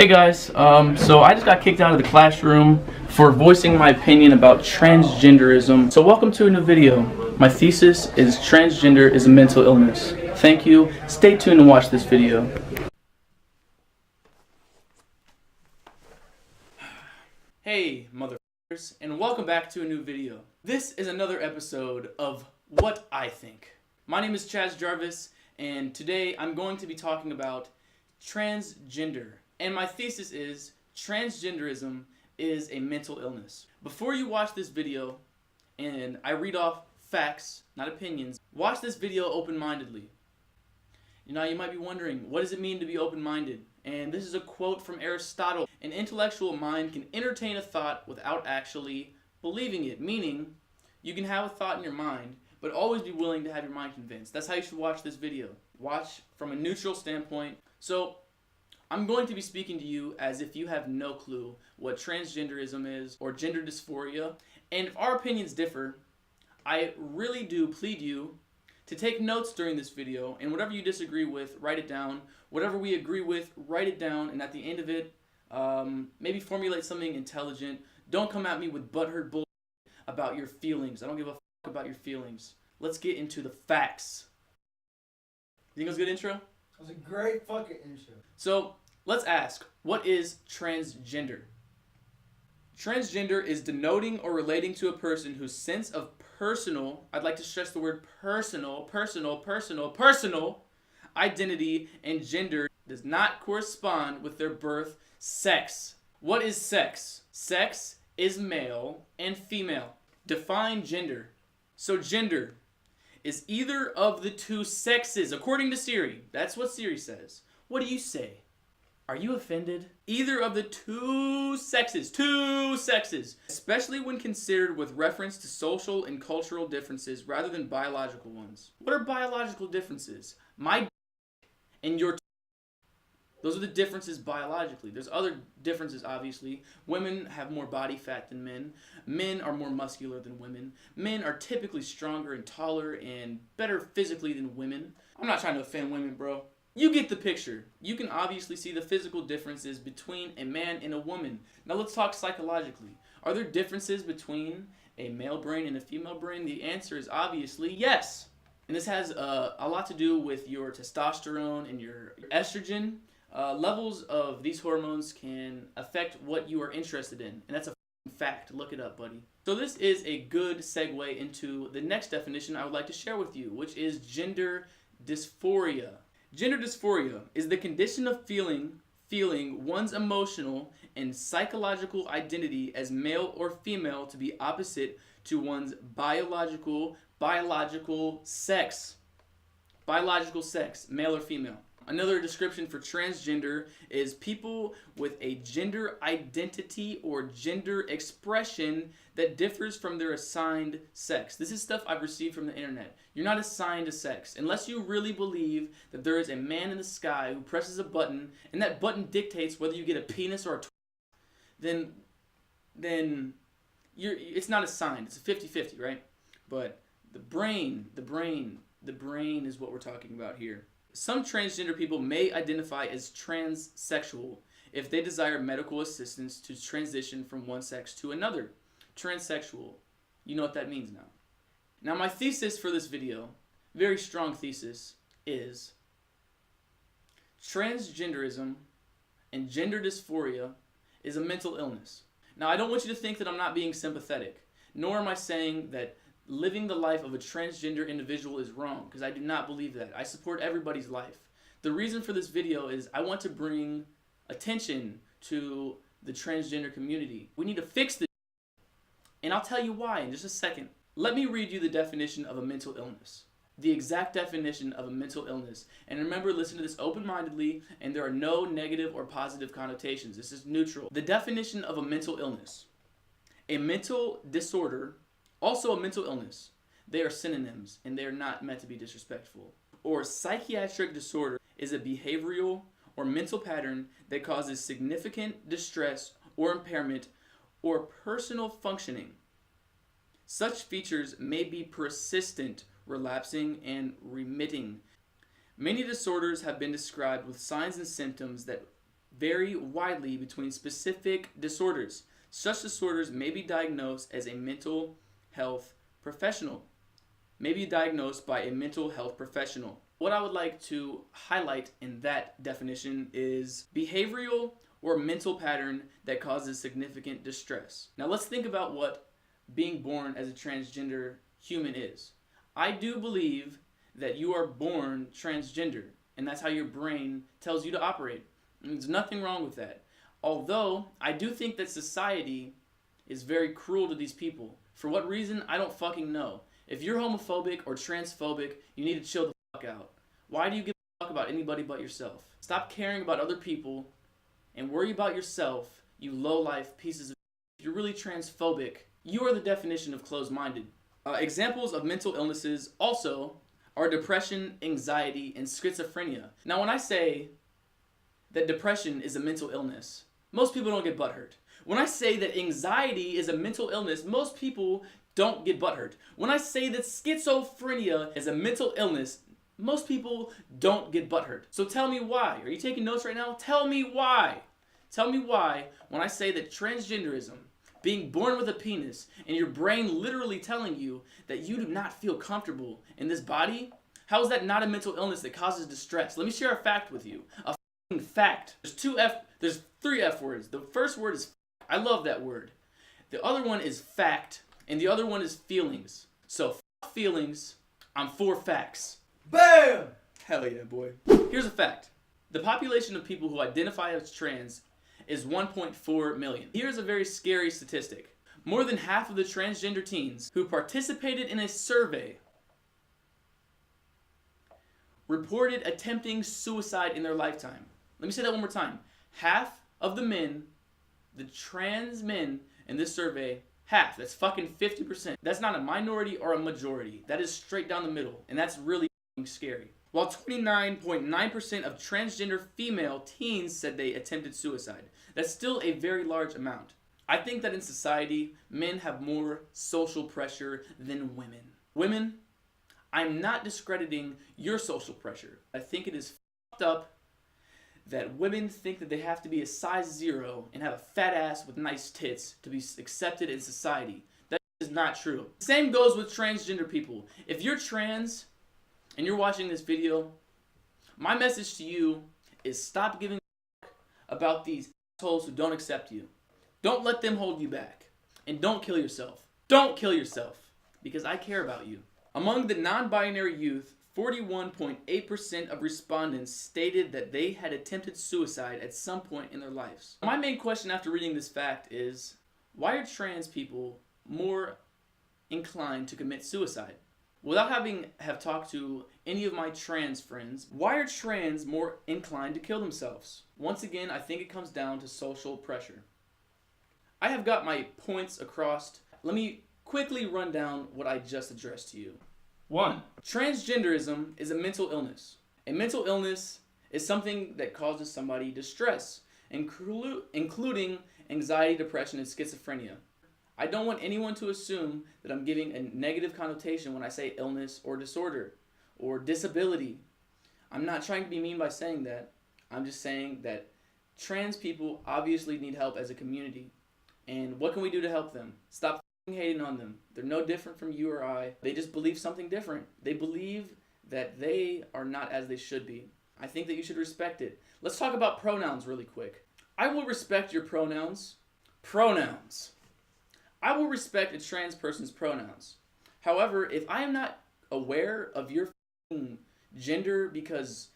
Hey guys, so I just got kicked out of the classroom for voicing my opinion about transgenderism. So welcome to a new video. My thesis is transgender is a mental illness. Thank you. Stay tuned and watch this video. Hey motherfuckers, and welcome back to a new video. This is another episode of What I Think. My name is Kyng Jarvy, and today I'm going to be talking about transgender. And my thesis is transgenderism is a mental illness. Before you watch this video, and I read off facts, not opinions, watch this video open-mindedly. You know, you might be wondering, what does it mean to be open-minded? And this is a quote from Aristotle. An intellectual mind can entertain a thought without actually believing it. Meaning, you can have a thought in your mind, but always be willing to have your mind convinced. That's how you should watch this video. Watch from a neutral standpoint. So, I'm going to be speaking to you as if you have no clue what transgenderism is or gender dysphoria. And if our opinions differ, I really do plead you to take notes during this video, and whatever you disagree with, write it down. Whatever we agree with, write it down, and at the end of it, maybe formulate something intelligent. Don't come at me with butthurt bull about your feelings. I don't give a fuck about your feelings. Let's get into the facts. You think it was a good intro? That was a great fucking intro. So, let's ask, what is transgender? Transgender is denoting or relating to a person whose sense of personal, I'd like to stress the word personal identity and gender does not correspond with their birth sex. What is sex? Sex is male and female. Define gender. So gender is either of the two sexes, according to Siri. That's what Siri says. What do you say? Are you offended? Either of the two sexes, especially when considered with reference to social and cultural differences rather than biological ones. What are biological differences? My and your those are the differences biologically. There's other differences, obviously. Women have more body fat than men. Men are more muscular than women. Men are typically stronger and taller and better physically than women. I'm not trying to offend women, bro. You get the picture. You can obviously see the physical differences between a man and a woman. Now let's talk psychologically. Are there differences between a male brain and a female brain? The answer is obviously yes. And this has a lot to do with your testosterone and your estrogen. Levels of these hormones can affect what you are interested in. And that's a fact. Look it up, buddy. So this is a good segue into the next definition I would like to share with you, which is gender dysphoria. Gender dysphoria is the condition of feeling one's emotional and psychological identity as male or female to be opposite to one's biological sex. Biological sex, male or female. Another description for transgender is people with a gender identity or gender expression that differs from their assigned sex. This is stuff I've received from the internet. You're not assigned a sex. Unless you really believe that there is a man in the sky who presses a button and that button dictates whether you get a penis or a then it's not assigned. It's a 50-50, right? But the brain is what we're talking about here. Some transgender people may identify as transsexual if they desire medical assistance to transition from one sex to another. Transsexual. You know what that means now. Now my thesis for this video, very strong thesis, is transgenderism and gender dysphoria is a mental illness. Now I don't want you to think that I'm not being sympathetic, nor am I saying that living the life of a transgender individual is wrong, because I do not believe that. I support everybody's life. The reason for this video is I want to bring attention to the transgender community. We need to fix this, and I'll tell you why in just a second. Let me read you the definition of a mental illness. The exact definition of a mental illness. And remember, listen to this open-mindedly, and there are no negative or positive connotations. This is neutral. The definition of a mental illness. A mental disorder, also a mental illness. They are synonyms, and they are not meant to be disrespectful. Or psychiatric disorder is a behavioral or mental pattern that causes significant distress or impairment or personal functioning. Such features may be persistent, relapsing, and remitting. Many disorders have been described with signs and symptoms that vary widely between specific disorders. Such disorders may be diagnosed as a mental health professional. May be diagnosed by a mental health professional. What I would like to highlight in that definition is behavioral or mental pattern that causes significant distress. Now let's think about what being born as a transgender human is. I do believe that you are born transgender, and that's how your brain tells you to operate. And there's nothing wrong with that. Although, I do think that society is very cruel to these people. For what reason, I don't fucking know. If you're homophobic or transphobic, you need to chill the fuck out. Why do you give a fuck about anybody but yourself? Stop caring about other people and worry about yourself, you low-life pieces of shit. If you're really transphobic, you are the definition of closed-minded. Examples of mental illnesses also are depression, anxiety, and schizophrenia. Now, when I say that depression is a mental illness, most people don't get butthurt. When I say that anxiety is a mental illness, most people don't get butthurt. When I say that schizophrenia is a mental illness, most people don't get butthurt. So tell me why. Are you taking notes right now? Tell me why. Tell me why when I say that transgenderism, being born with a penis, and your brain literally telling you that you do not feel comfortable in this body, how is that not a mental illness that causes distress? Let me share a fact with you. A fact. There's three F words. The first word is I love that word. The other one is fact, and the other one is feelings. So feelings, I'm for facts. BAM! Hell yeah, boy. Here's a fact. The population of people who identify as trans is 1.4 million. Here's a very scary statistic. More than half of the transgender teens who participated in a survey reported attempting suicide in their lifetime. Let me say that one more time. Half of the men, the trans men in this survey, half, that's fucking 50%. That's not a minority or a majority. That is straight down the middle, and that's really scary. While 29.9% of transgender female teens said they attempted suicide. That's still a very large amount. I think that in society, men have more social pressure than women. Women, I'm not discrediting your social pressure. I think it is fucked up that women think that they have to be a size 0 and have a fat ass with nice tits to be accepted in society. That is not true. Same goes with transgender people. If you're trans and you're watching this video, my message to you is stop giving a fuck about these assholes who don't accept you. Don't let them hold you back. And don't kill yourself. Don't kill yourself. Because I care about you. Among the non-binary youth, 41.8% of respondents stated that they had attempted suicide at some point in their lives. My main question after reading this fact is, why are trans people more inclined to commit suicide? Without have talked to any of my trans friends, why are trans more inclined to kill themselves? Once again, I think it comes down to social pressure. I have got my points across. Let me quickly run down what I just addressed to you. 1. Transgenderism is a mental illness. A mental illness is something that causes somebody distress, including anxiety, depression, and schizophrenia. I don't want anyone to assume that I'm giving a negative connotation when I say illness or disorder or disability. I'm not trying to be mean by saying that. I'm just saying that trans people obviously need help as a community. And what can we do to help them? Stop hating on them. They're no different from you or I. They just believe something different. They believe that they are not as they should be. I think that you should respect it. Let's talk about pronouns really quick. I will respect your pronouns. Pronouns. I will respect a trans person's pronouns. However, if I am not aware of your gender, because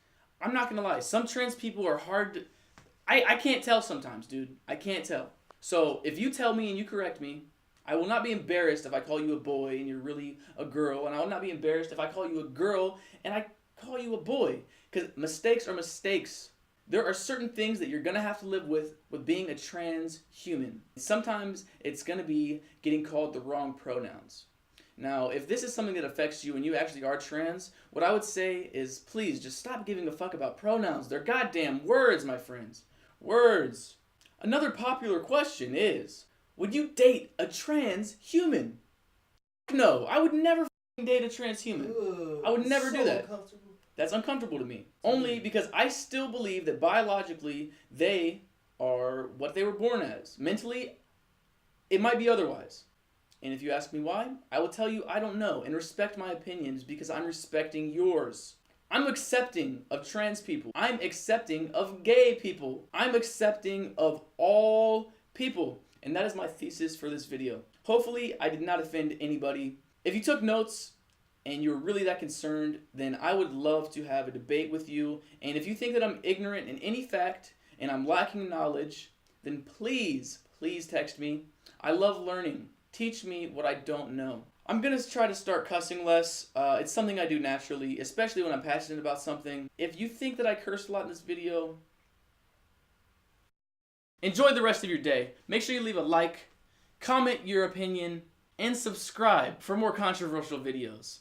I'm not gonna lie, some trans people are hard to, I can't tell sometimes, dude. I can't tell. So if you tell me and you correct me, I will not be embarrassed if I call you a boy and you're really a girl, and I will not be embarrassed if I call you a girl and I call you a boy, because mistakes are mistakes. There are certain things that you're going to have to live with being a trans human. Sometimes it's going to be getting called the wrong pronouns. Now, if this is something that affects you and you actually are trans, what I would say is please just stop giving a fuck about pronouns. They're goddamn words, my friends. Words. Another popular question is, would you date a trans No, I would never date a trans human. I would never do that. That's uncomfortable to me. Only because I still believe that biologically they are what they were born as. Mentally, it might be otherwise. And if you ask me why, I will tell you I don't know, and respect my opinions because I'm respecting yours. I'm accepting of trans people. I'm accepting of gay people. I'm accepting of all people. And that is my thesis for this video. Hopefully, I did not offend anybody. If you took notes and you're really that concerned, then I would love to have a debate with you. And if you think that I'm ignorant in any fact and I'm lacking knowledge, then please text me. I love learning. Teach me what I don't know. I'm gonna try to start cussing less. It's something I do naturally, especially when I'm passionate about something. If you think that I cursed a lot in this video, enjoy the rest of your day. Make sure you leave a like, comment your opinion, and subscribe for more controversial videos.